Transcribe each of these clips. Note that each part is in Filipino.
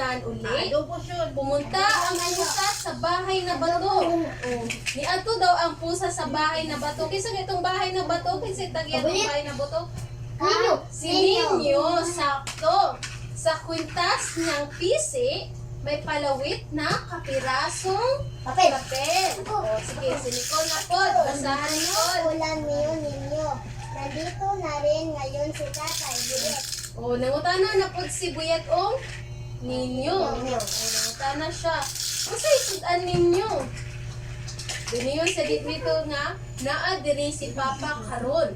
tanan uli. Pumunta ang pusa sa bahay na bato. Niadto daw ang pusa sa bahay na bato. Kinsa itong bahay na bato? Kinsa tagyan ng bahay na bato? Si Ninyo, sakto. Sa kwintas ng pisi, may palawit na kapirasong papel. Sige, si Nicole na po. Basahan Nicole. Ulan niyo ninyo. Nandito na rin ngayon si Tatay Buyet. Nangutana na po si Buyet o Ninyo. Nangutana siya. Kasi isudan ninyo. Diniyon sa dito nga, naadiri si Papa karon.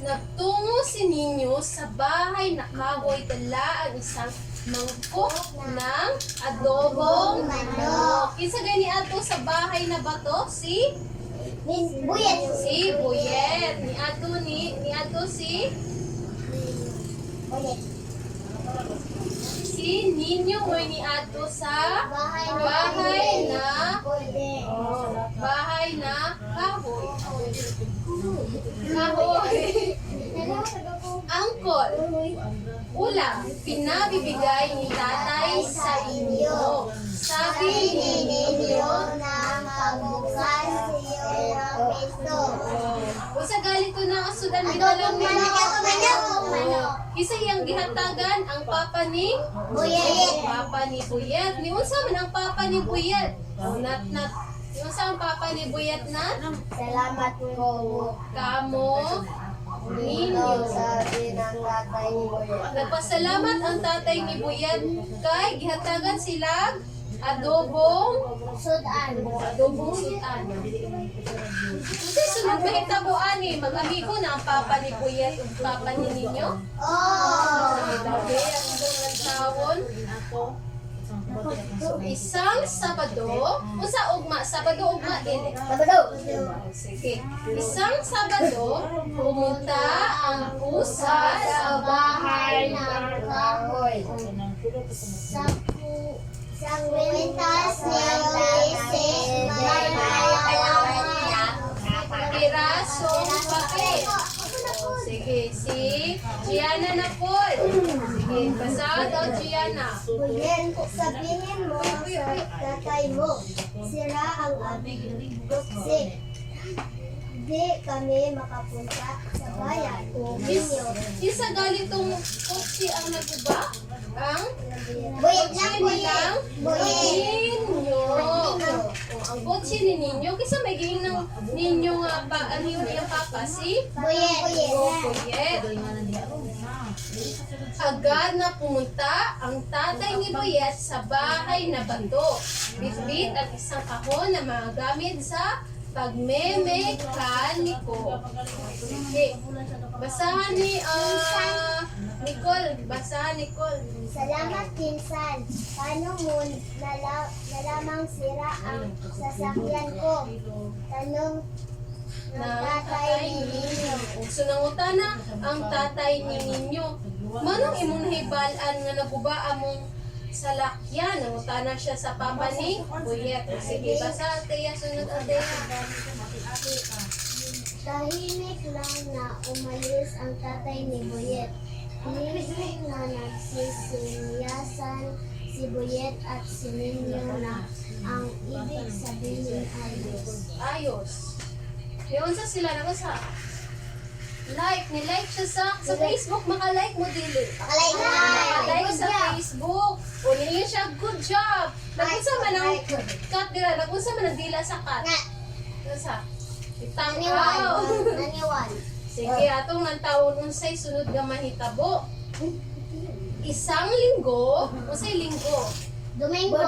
Nagtungo si Ninyo sa bahay na kahoy, dala ang isang mangkok ng adobong manok. Kinsa gani ato sa bahay na bato? Si Buyet. Si Buyet. Ni ato si Buyet. si Ninyo o ni ato sa bahay na kahoy. Angkol. Ulam, pinabibigay ni tatay sa inyo. Sabi ni Ninyo, nang pabuksan siyo ng peso. Usa galito na asudan dito lang ni Isa iyang gihatagan ang papa ni Buyet. Papa ni Buyet. Ni unsa man ang papa ni Buyet? Ni unsa ang papa ni Buyet na? Salamat po. Kamo Ninyo. Sabi ng tatay ni Buyet. Nagpasalamat ang tatay ni Buyet kay gihatagan sila adobong sudan. Kasi sunod mahitabo ani, mag-amigo na ang papa ni Buyet ug papa ni Ninyo. Dabi ang mga tawon. Isang Sabado, Sabado ugma din. Sige. Isang Sabado, pumunta ang pusa sa bahay ng kahoy. Sa kwintas niya Ulysses, may Pirasong papel. Sige, si Gianna na po. Sige, basahan daw Gianna. Buyet, sabihin mo sa tatay mo, sira ang aming buksik. Di kami makapunta sa bayan. Ninyo. Isa galitong kotse ang naguba? Ang Buyet lang, nilang Buyet. Ninyo. Ang kotse ni Ninyo. Kisa may gihing ng Ninyo nga pa, ano yun yung papa? Si Buyet. Buyet. Agad na pumunta ang tatay ni Buyet sa bahay na bato. Bitbit ang isang kahon na mga gamit sa pagmemekaniko. Sige. Basahan ni Nicole. Basahan Nicole. Salamat pinsan. Paano mo nalamang sira ang sasakyan ko? Tanong ng tatay ni Ninyo. So nangutana ang tatay ni Ninyo. Manong imong nahibalan nga naguba among salakyan? Nangutana siya sa papa ni Buyet. Sige, basa Teya, sunod ang Teya. Tahimik lang na umalis ang tatay ni Buyet. Hinilig na nagsisiniyasan si Buyet at si Ninyo na ang ibig sabihin ayos. Ayos. Yung sa sila naman sa ni-like siya sa Facebook, maka-like mo dili. Maka-like sa Facebook. O niya siya, good job. Nagunsa man ang cut dira, nagunsa man ang dila sa cut. Nasa? Itangaw. Naniwan. Sige, atong nang taon unsay sunod nga mahitabo. Isang linggo, unsay linggo? Domingo.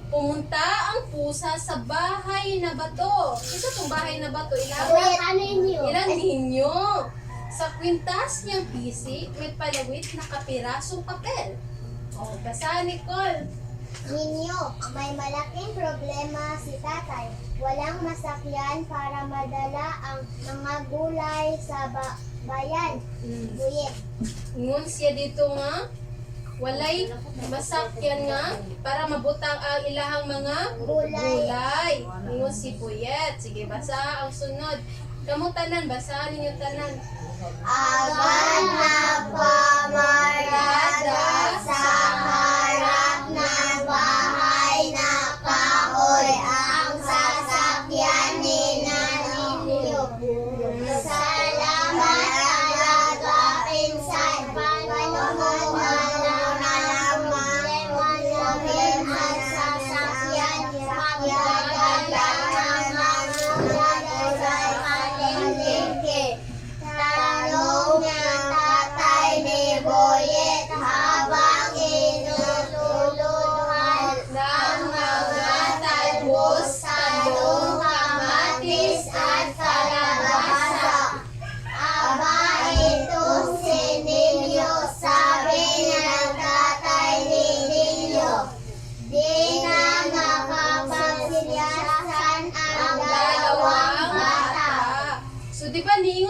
Pumunta ang pusa sa bahay na bato. Isa tong bahay na bato, ilang ninyo. Sa kwintas niyang pisi, may palawit na kapirasong papel. Basahan Nicole. Ninyo, may malaking problema si tatay. Walang masakyan para madala ang mga gulay sa bayan. Buyet. Ngun siya dito nga, walay masakyan nga para mabutang ang ilahang mga gulay. Ngun si Buyet. Sige, basa ang sunod. Kamu tanan, basahan ninyo tanan. Agad na pamarada sa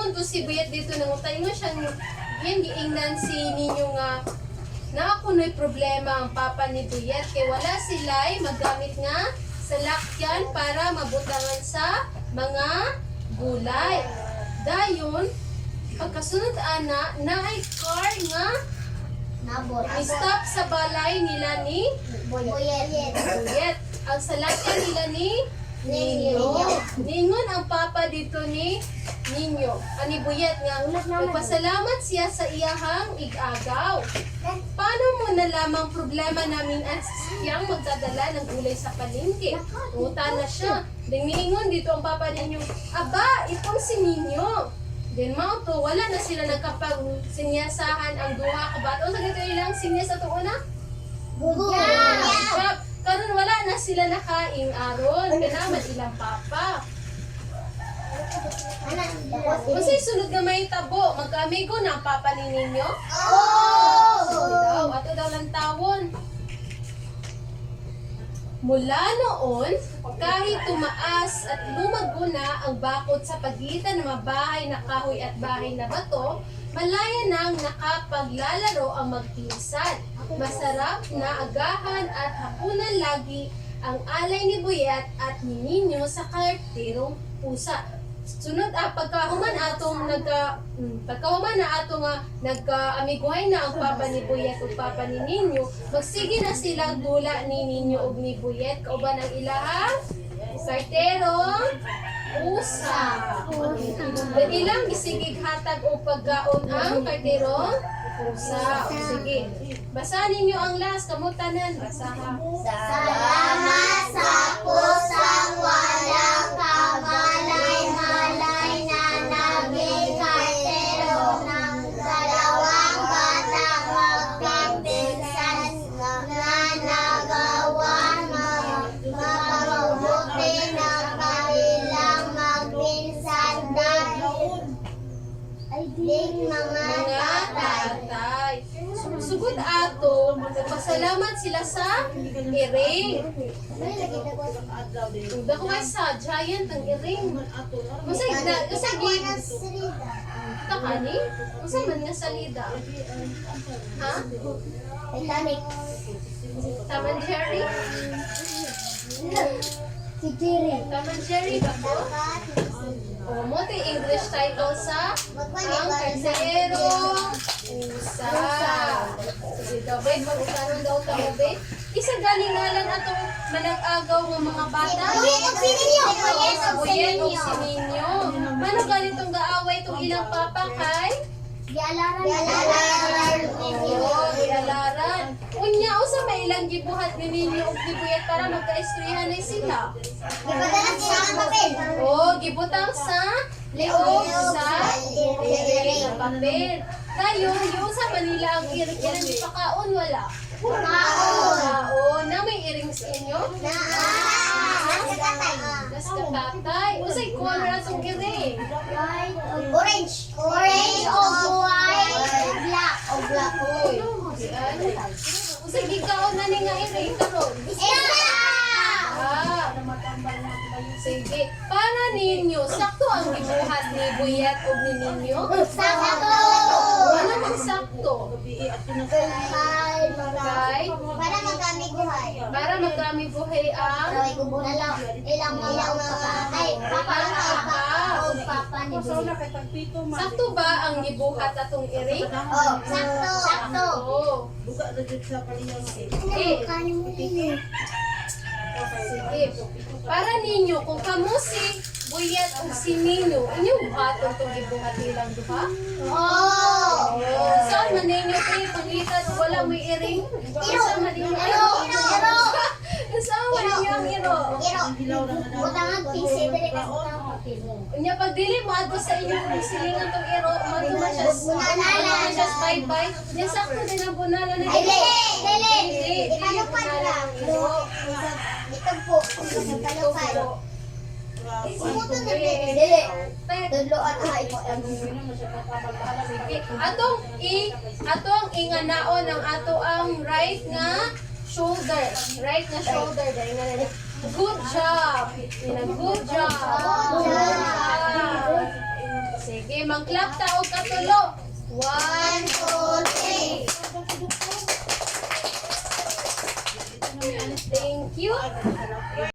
Ingon to si Buyet dito nangutay ingon siya yan giingnan si ninyo nga na ako no'y problema ang papa ni Buyet kay wala sila'y magamit nga salakyan para mabutangan sa mga gulay. Dayon, pagkasunod ana, naay car nga Nabot. stop sa balay nila ni Buyet. Buyet. Ang salakyan nila ni Ninyo. Ningon ang papa dito ni Ninyo. Ani Buyet nga, nagpasalamat siya sa iyahang igagaw. Paano mo nalamang problema namin ang siyang magdadala ng gulay sa palengke? Ungutan na siya. Ningon dito ang papa ninyo, aba, itong si Ninyo. Then mao to, wala na sila nagkapag-sinyasahan ang duha ka bato. Sa ganito ilang sinyas sa tuon na? Yeah. Karon wala na sila nakaing aron. Kanaman ilang papa. Kasi sunod nga may tabo, magka-amigo na ang papa ni Ninyo. Ato daw lang tawon. Mula noon, kahit tumaas at lumago na ang bakod sa pagitan ng mga bahay na kahoy at bahay na bato, malaya nang nakapaglalaro ang magpinsan. Masarap na agahan at hapunan lagi ang alay ni Buyet at ni Ninyo sa karterong pusa. Sunod pagkahuman na atong nagka-amiguhay na ang papa ni Buyet ug papa ni Ninyo, magsige na sila gula ni Ninyo ug ni Buyet kauban ang ilahang karterong pusa. Dan ilang gisigig hatag o paggaon ang karterong pusa. Sige. Basahin ninyo ang last kamutanan. Basaha. Salamat sa pusang walang kamalay-malay na naging kartero ng dalawang batang magpipinsan na nagawa mapabuti na kanilang magpinsan dahil mga Tatay. Sugod ato, nagpasalamat sila sa iring. Dako ay sa giant ang iring. Masay kita ka ni? Masay man nga salida. Ha? Titanic. Taman Jerry? Si Jerry. Taman Jerry ba ko? O mo ti English title sa ang kartero usa. Sige daw ba, pag-utanon daw ka mo ba? Isa galingalan atong manag-agaw ng mga bata. Buyet o si Ninyo. Mano ganitong gaaway itong ilang papa kay? Dialaran. Oo, dialaran. Unya, usa may ilang gibuhat ni Ninyo o ni Buyet para magka-istoryahan na sila. Ipadala siya ang papel. Oo, gibutang sa leog sa iring ng papel. Kayo, yung sa Manila ang iring di pakaon, wala. Kaon. Na may iring sa inyo? Nas katatay. Usay color atong iring. Orange o white. Black. Uy, usay gikaon na ni nga iring karon. Ah, sige. Para ninyo, sakto ang gibuhat ni Buyet o ni Ninyo? Sakto. Ano mang sakto? Para magkami buhay. Para magkami buhay ang Ilang papa ni Buyet. sakto ba ang gibuhat atong iring? Sakto. Oo. Sige. Para ninyo, kung kamo si Buyet o si Nino, inyong buhaton itong gibuhat nilang duha? Saan man ninyo kayo pangitan o wala may iring? Saan man ninyo? Saan man ninyo ang iro? Unya pag dili mo ato sa inyong silingan tong iro, magtumasyas bye-bye. Yan sakto din ang bunala na iro. Dili bunala ang iro. Atong inganaon ang ato ang right nga shoulder. Right nga shoulder. Dahil nga na good job. Good job. Sige, mag-clap ta og katulo. 1, 2, 3. Thank you.